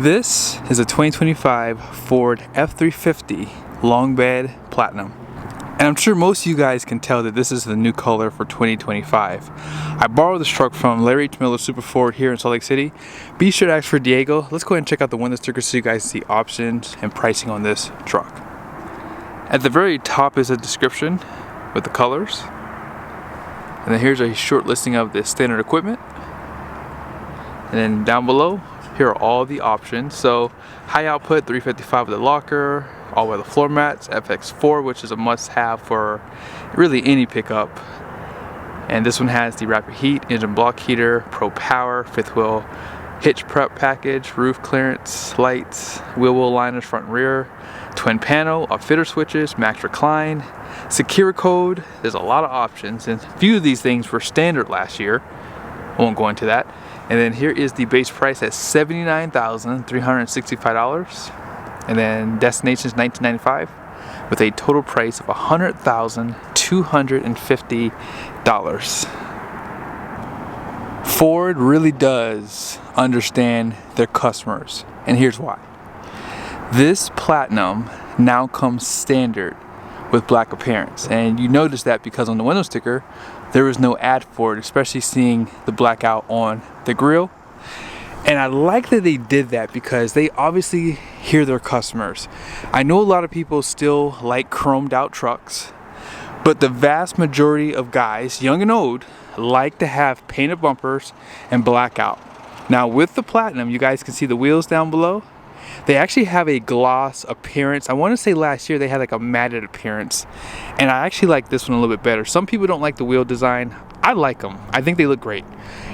This is a 2025 Ford F350 long bed platinum. And I'm sure most of you guys can tell that this is the new color for 2025. I borrowed this truck from Larry H. Miller Super Ford here in Salt Lake City. Be sure to ask for Diego. Let's go ahead and check out the window sticker so you guys see options and pricing on this truck. At the very top is a description with the colors. And then here's a short listing of the standard equipment. And then down below, here are all the options. So high output 355 with a locker, all weather floor mats, FX4, which is a must-have for really any pickup. And this one has the rapid heat, engine block heater, pro power, fifth wheel hitch prep package, roof clearance, lights, wheel well liners front and rear, twin panel, upfitter switches, max recline, secure code. There's a lot of options, and a few of these things were standard last year. I won't go into that. And then here is the base price at $79,365, and then destination is $1995 with a total price of $100,250. Ford really does understand their customers, and here's why. This platinum now comes standard with black appearance, and you notice that because on the window sticker there was no ad for it, especially seeing the blackout on the grille. And I like that they did that because they obviously hear their customers. I know a lot of people still like chromed out trucks, but the vast majority of guys, young and old, like to have painted bumpers and blackout. Now with the platinum, you guys can see the wheels down below. They actually have a gloss appearance. I want to say last year they had like a matted appearance, and I actually like this one a little bit better. Some people don't like the wheel design. I like them. I think they look great.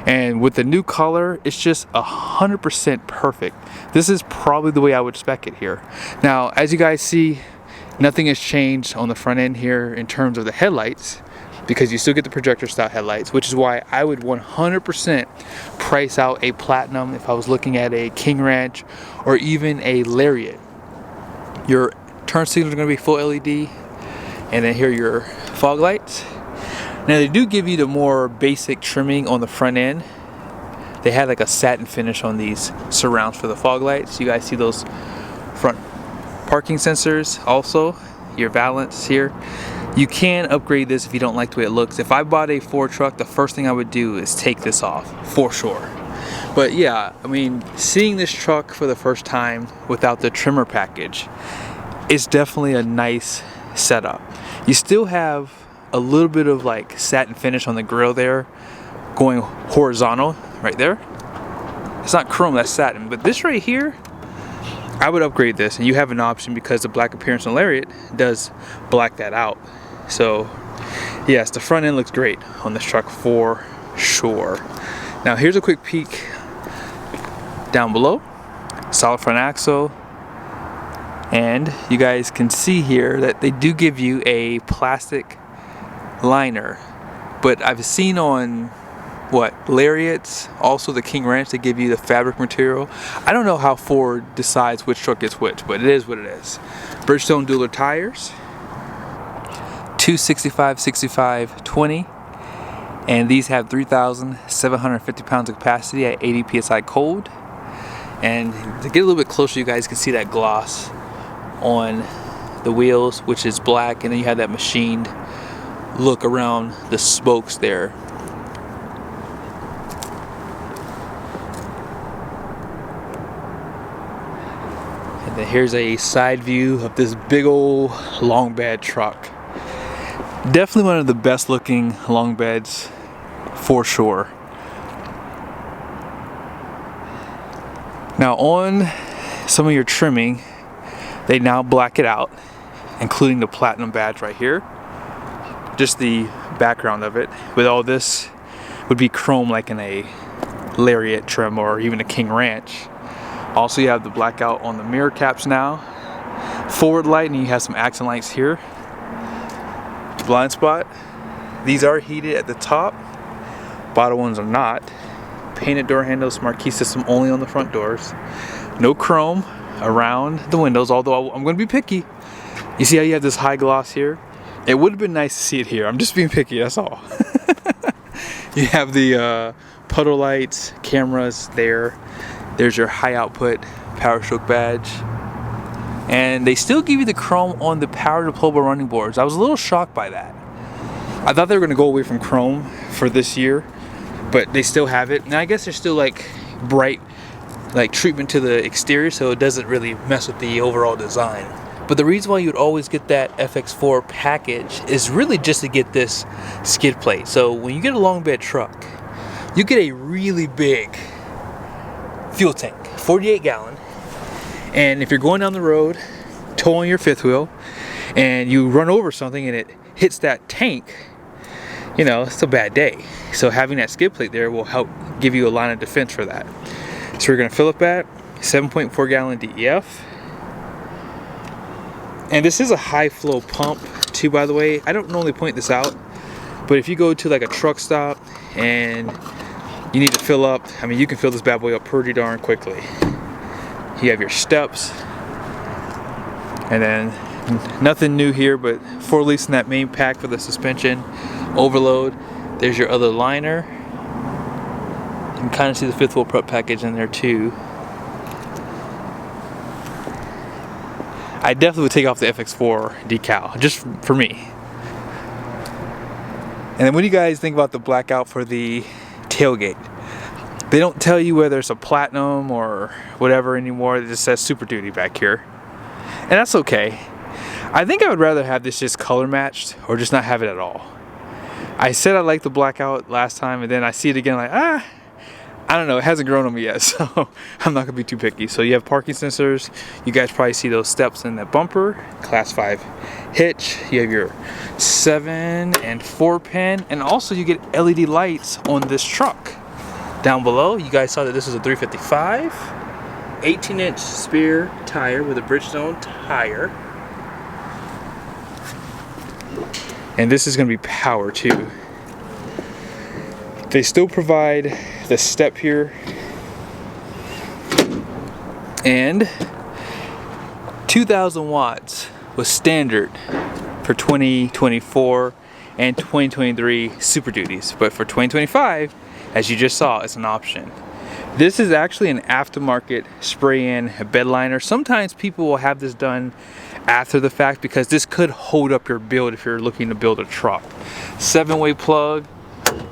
And with the new color, it's just 100% perfect. This is probably the way I would spec it here. Now, as you guys see, nothing has changed on the front end here in terms of the headlights, because you still get the projector style headlights, which is why I would 100% price out a platinum if I was looking at a King Ranch or even a Lariat. Your turn signals are going to be full LED, and then here are your fog lights. Now they do give you the more basic trimming on the front end. They had like a satin finish on these surrounds for the fog lights. You guys see those front parking sensors also, your valance here. You can upgrade this if you don't like the way it looks. If I bought a Ford truck, the first thing I would do is take this off, for sure. But yeah, I mean, seeing this truck for the first time without the trimmer package, it's definitely a nice setup. You still have a little bit of like satin finish on the grille there, going horizontal right there. It's not chrome, that's satin. But this right here, I would upgrade this, and you have an option because the black appearance on Lariat does black that out. So yes, the front end looks great on this truck for sure. Now here's a quick peek down below. Solid front axle, and you guys can see here that they do give you a plastic liner, but I've seen on Lariats, also the King Ranch, they give you the fabric material. I don't know how Ford decides which truck gets which, but it is what it is. Bridgestone dual tires, 265/65/20, and these have 3,750 pounds of capacity at 80 psi cold. And to get a little bit closer, you guys can see that gloss on the wheels, which is black, and then you have that machined look around the spokes there. And then here's a side view of this big old long bed truck. Definitely one of the best looking long beds for sure. Now on some of your trimming, they now black it out, including the platinum badge right here. Just the background of it. With all this would be chrome like in a Lariat trim or even a King Ranch. Also you have the blackout on the mirror caps now. Forward light, and you have some accent lights here. Blind spot. These are heated at the top. Bottom ones are not. Painted door handles, marquee system only on the front doors. No chrome around the windows, although I'm going to be picky. You see how you have this high gloss here? It would have been nice to see it here. I'm just being picky, that's all. You have the puddle lights, cameras there. There's your high output PowerStroke badge. And they still give you the chrome on the power deployable running boards. I was a little shocked by that. I thought they were gonna go away from chrome for this year, but they still have it. And I guess there's still like bright like treatment to the exterior, so it doesn't really mess with the overall design. But the reason why you'd always get that FX4 package is really just to get this skid plate. So when you get a long bed truck, you get a really big fuel tank, 48 gallon. And if you're going down the road, towing your fifth wheel, and you run over something and it hits that tank, you know, it's a bad day. So having that skid plate there will help give you a line of defense for that. So we're gonna fill up at 7.4 gallon DEF. And this is a high flow pump too, by the way. I don't normally point this out, but if you go to like a truck stop and you need to fill up, I mean, you can fill this bad boy up pretty darn quickly. You have your steps, and then nothing new here, but 4 leaks in that main pack for the suspension overload. There's your other liner. You can kind of see the fifth wheel prep package in there too. I definitely would take off the FX4 decal, just for me. And then what do you guys think about the blackout for the tailgate? They don't tell you whether it's a platinum or whatever anymore. It just says Super Duty back here. And that's okay. I think I would rather have this just color matched or just not have it at all. I said I liked the blackout last time, and then I see it again like, I don't know, it hasn't grown on me yet, so I'm not gonna be too picky. So you have parking sensors. You guys probably see those steps in that bumper. Class 5 hitch. You have your 7 and 4 pin, and also you get LED lights on this truck. Down below, you guys saw that this is a 355, 18-inch spare tire with a Bridgestone tire. And this is gonna be power too. They still provide the step here. And 2,000 watts was standard for 2024 and 2023 Super Duties. But for 2025, as you just saw, it's an option. This is actually an aftermarket spray-in bed liner. Sometimes people will have this done after the fact because this could hold up your build if you're looking to build a truck. 7-way plug,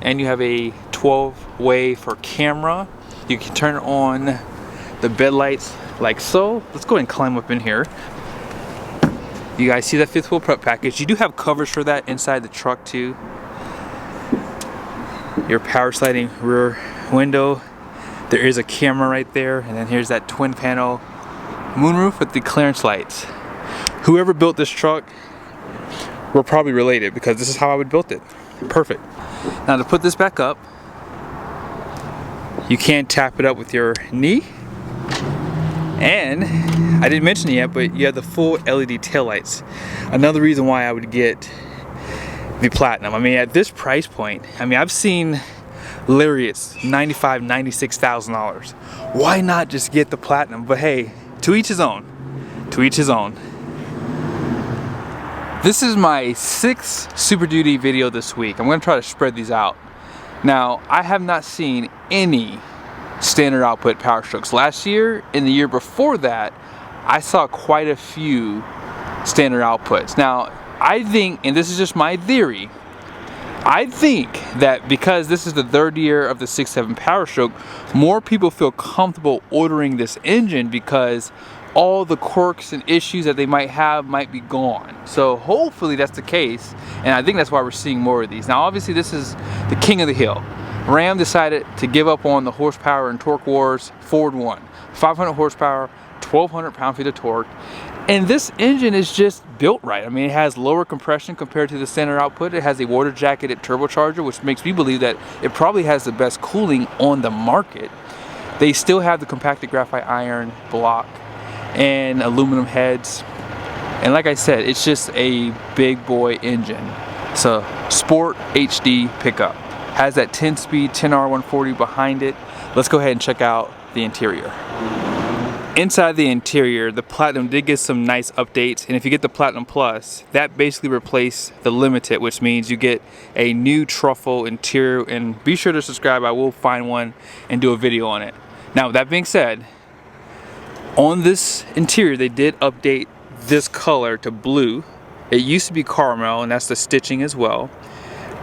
and you have a 12-way for camera. You can turn on the bed lights like so. Let's go ahead and climb up in here. You guys see that fifth wheel prep package. You do have covers for that inside the truck too. Your power sliding rear window. There is a camera right there, and then here's that twin panel moonroof with the clearance lights. Whoever built this truck, we're probably related because this is how I would build it. Perfect. Now to put this back up, you can tap it up with your knee. And I didn't mention it yet, but you have the full LED taillights. Another reason why I would get the platinum. I mean, at this price point, I mean, I've seen Lariats $95,000, $96,000. Why not just get the platinum? But hey, to each his own. To each his own. This is my 6th Super Duty video this week. I'm gonna try to spread these out. Now, I have not seen any standard output PowerStrokes. Last year and the year before that, I saw quite a few standard outputs. Now, I think, and this is just my theory, I think that because this is the 3rd year of the 6.7 PowerStroke, more people feel comfortable ordering this engine because all the quirks and issues that they might have might be gone. So hopefully that's the case, and I think that's why we're seeing more of these. Now obviously this is the king of the hill. Ram decided to give up on the horsepower and torque wars. Ford won. 500 horsepower, 1,200 pound-feet of torque. And this engine is just built right. I mean, it has lower compression compared to the standard output. It has a water jacketed turbocharger, which makes me believe that it probably has the best cooling on the market. They still have the compacted graphite iron block and aluminum heads. And like I said, it's just a big boy engine. So Sport HD pickup. Has that 10-speed 10R140 behind it. Let's go ahead and check out the interior. Inside the interior, the Platinum did get some nice updates, and if you get the Platinum Plus, that basically replaced the Limited, which means you get a new truffle interior, and be sure to subscribe. I will find one and do a video on it. Now, that being said, on this interior, they did update this color to blue. It used to be caramel, and that's the stitching as well.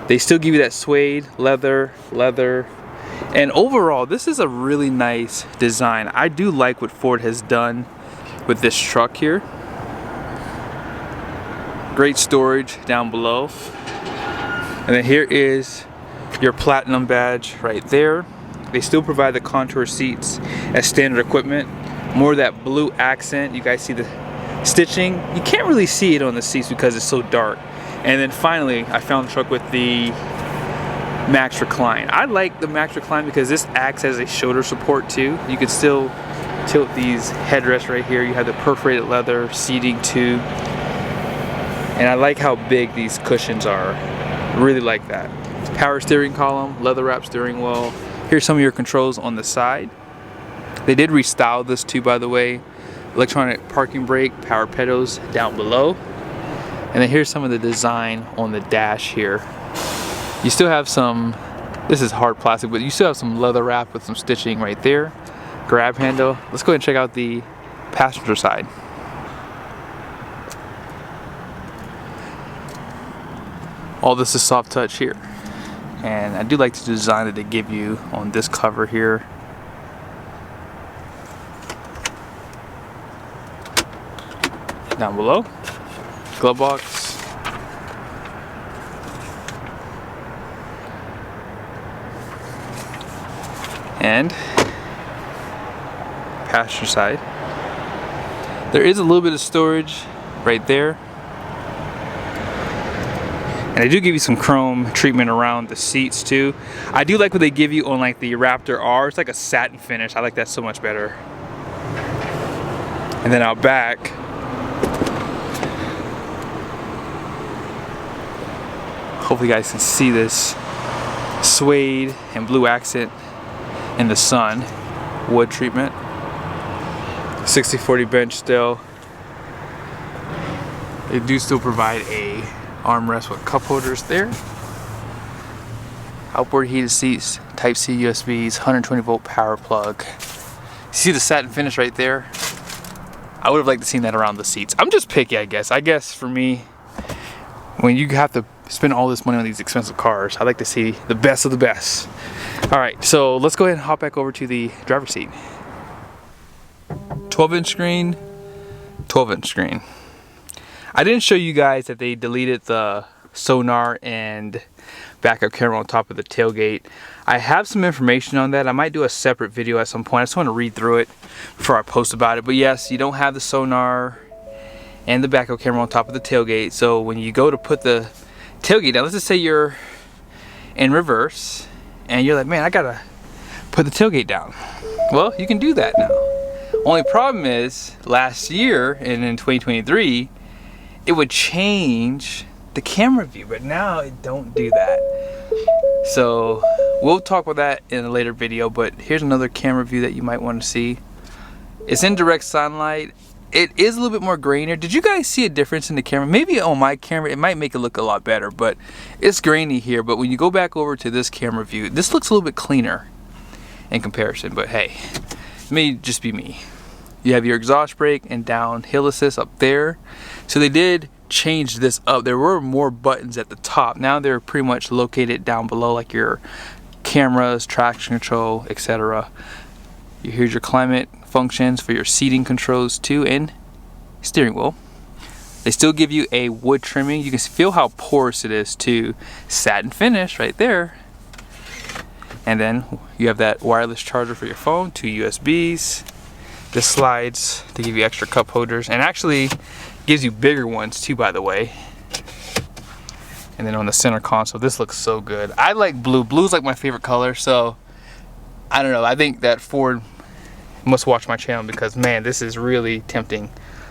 They still give you that suede, leather, and overall, this is a really nice design. I do like what Ford has done with this truck here. Great storage down below. And then here is your platinum badge right there. They still provide the contour seats as standard equipment. More of that blue accent. You guys see the stitching? You can't really see it on the seats because it's so dark. And then finally, I found the truck with the Max Recline. I like the Max Recline because this acts as a shoulder support too. You can still tilt these headrests right here. You have the perforated leather seating too. And I like how big these cushions are. Really like that. Power steering column, leather wrap steering wheel. Here's some of your controls on the side. They did restyle this too, by the way. Electronic parking brake, power pedals down below. And then here's some of the design on the dash here. You still have some, this is hard plastic, but you still have some leather wrap with some stitching right there. Grab handle. Let's go ahead and check out the passenger side. All this is soft touch here. And I do like the design that they give you on this cover here. Down below, glove box. And passenger side. There is a little bit of storage right there. And they do give you some chrome treatment around the seats too. I do like what they give you on like the Raptor R. It's like a satin finish. I like that so much better. And then out back, hopefully you guys can see this suede and blue accent in the sun. Wood treatment. 60/40 bench still. They do still provide a armrest with cup holders there. Outboard heated seats, Type-C USBs, 120-volt power plug. See the satin finish right there? I would have liked to see that around the seats. I'm just picky, I guess. I guess for me, when you have to spend all this money on these expensive cars, I like to see the best of the best. All right, so let's go ahead and hop back over to the driver's seat. 12-inch screen, 12-inch screen. I didn't show you guys that they deleted the sonar and backup camera on top of the tailgate. I have some information on that. I might do a separate video at some point. I just want to read through it before I post about it. But yes, you don't have the sonar and the backup camera on top of the tailgate. So when you go to put the tailgate down, let's just say you're in reverse and you're like, man, I gotta put the tailgate down. Well, you can do that now. Only problem is last year and in 2023, it would change the camera view, but now it don't do that. So we'll talk about that in a later video, but here's another camera view that you might want to see. It's in direct sunlight. It is a little bit more grainier. Did you guys see a difference in the camera? Maybe on my camera, it might make it look a lot better, but it's grainy here. But when you go back over to this camera view, this looks a little bit cleaner in comparison, but hey, it may just be me. You have your exhaust brake and downhill assist up there. So they did change this up. There were more buttons at the top. Now they're pretty much located down below, like your cameras, traction control, etc. Here's your climate functions for your seating controls too, and steering wheel. They still give you a wood trimming. You can feel how porous it is too. Satin finish right there. And then you have that wireless charger for your phone, 2 USBs. This slides to give you extra cup holders, and actually gives you bigger ones too, by the way. And then on the center console, this looks so good. I like blue. Blue's like my favorite color, so I don't know. I think that Ford must watch my channel because, man, this is really tempting.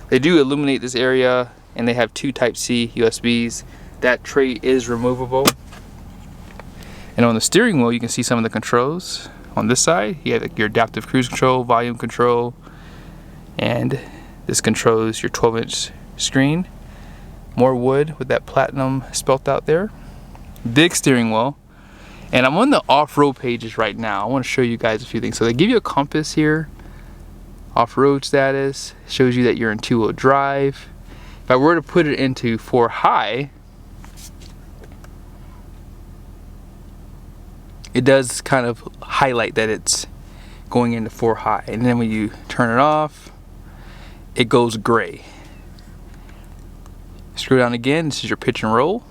They do illuminate this area, and they have 2 Type-C USBs. That tray is removable. And on the steering wheel, you can see some of the controls. On this side, you have your adaptive cruise control, volume control, and this controls your 12-inch screen. More wood with that platinum spelt out there. Big steering wheel. And I'm on the off-road pages right now. I want to show you guys a few things. So they give you a compass here, off-road status, shows you that you're in 2-wheel drive. If I were to put it into 4 high, it does kind of highlight that it's going into 4 high. And then when you turn it off, it goes gray. Scroll down again, this is your pitch and roll.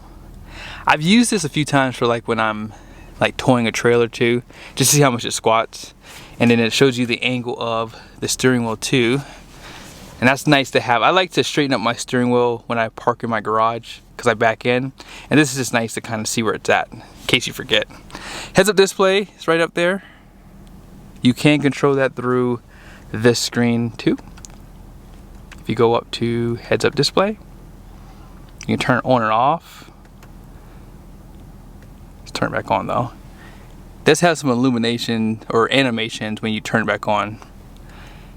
I've used this a few times for like when I'm like towing a trailer too, just to see how much it squats. And then it shows you the angle of the steering wheel too. And that's nice to have. I like to straighten up my steering wheel when I park in my garage because I back in. And this is just nice to kind of see where it's at, in case you forget. Heads-up display is right up there. You can control that through this screen too. If you go up to heads-up display, you can turn it on and off. Let's turn it back on though. This has some illumination or animations when you turn it back on.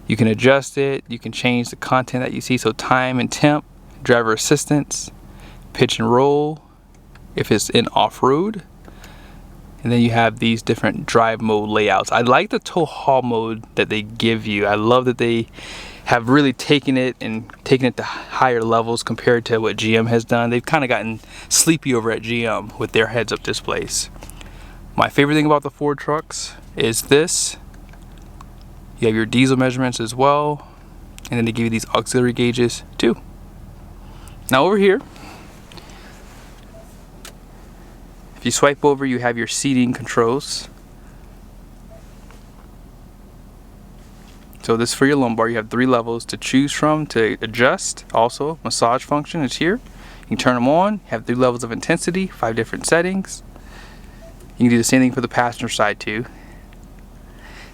You can adjust it, you can change the content that you see, so time and temp, driver assistance, pitch and roll, if it's in off-road. And then you have these different drive mode layouts. I like the tow haul mode that they give you. I love that they have really taken it to higher levels compared to what GM has done. They've kind of gotten sleepy over at GM with their heads-up displays. My favorite thing about the Ford trucks is this. You have your diesel measurements as well, and then they give you these auxiliary gauges too. Now over here, if you swipe over, you have your seating controls. So this is for your lumbar. You have 3 levels to choose from to adjust. Also, massage function is here. You can turn them on. You have 3 levels of intensity, 5 different settings. You can do the same thing for the passenger side too.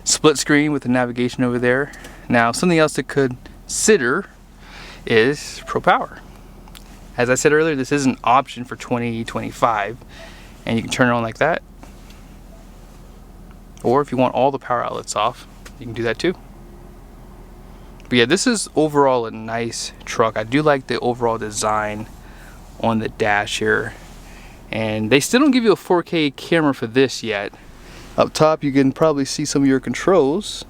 Split screen with the navigation over there. Now, something else to consider is Pro Power. As I said earlier, this is an option for 2025, and you can turn it on like that. Or if you want all the power outlets off, you can do that too. But yeah, this is overall a nice truck. I do like the overall design on the dash here. And they still don't give you a 4K camera for this yet. Up top you can probably see some of your controls.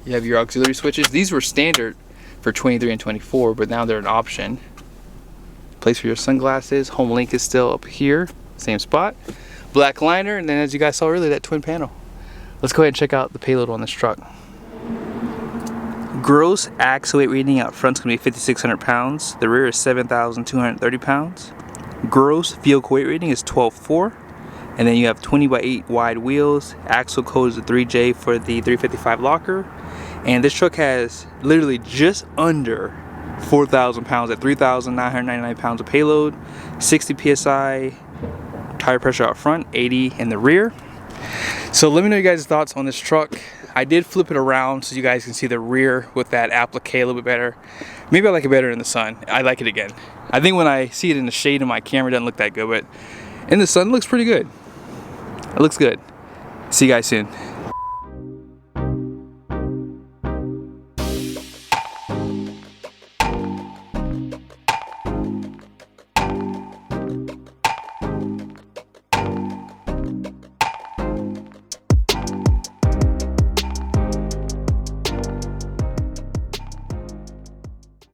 You have your auxiliary switches. These were standard for 23 and 24, but now they're an option. Place for your sunglasses. Home link is still up here, same spot. Black liner, and then as you guys saw earlier, that twin panel. Let's go ahead and check out the payload on this truck. Gross axle weight rating out front's gonna be 5,600 pounds. The rear is 7,230 pounds. Gross vehicle weight rating is 12.4. And then you have 20/8 wide wheels. Axle code is a 3J for the 355 locker. And this truck has literally just under 4,000 pounds at 3,999 pounds of payload, 60 PSI tire pressure out front, 80 in the rear. So let me know you guys' thoughts on this truck. I did flip it around so you guys can see the rear with that applique a little bit better. Maybe I like it better in the sun. I like it again. I think when I see it in the shade of my camera, it doesn't look that good, but in the sun it looks pretty good. It looks good. See you guys soon.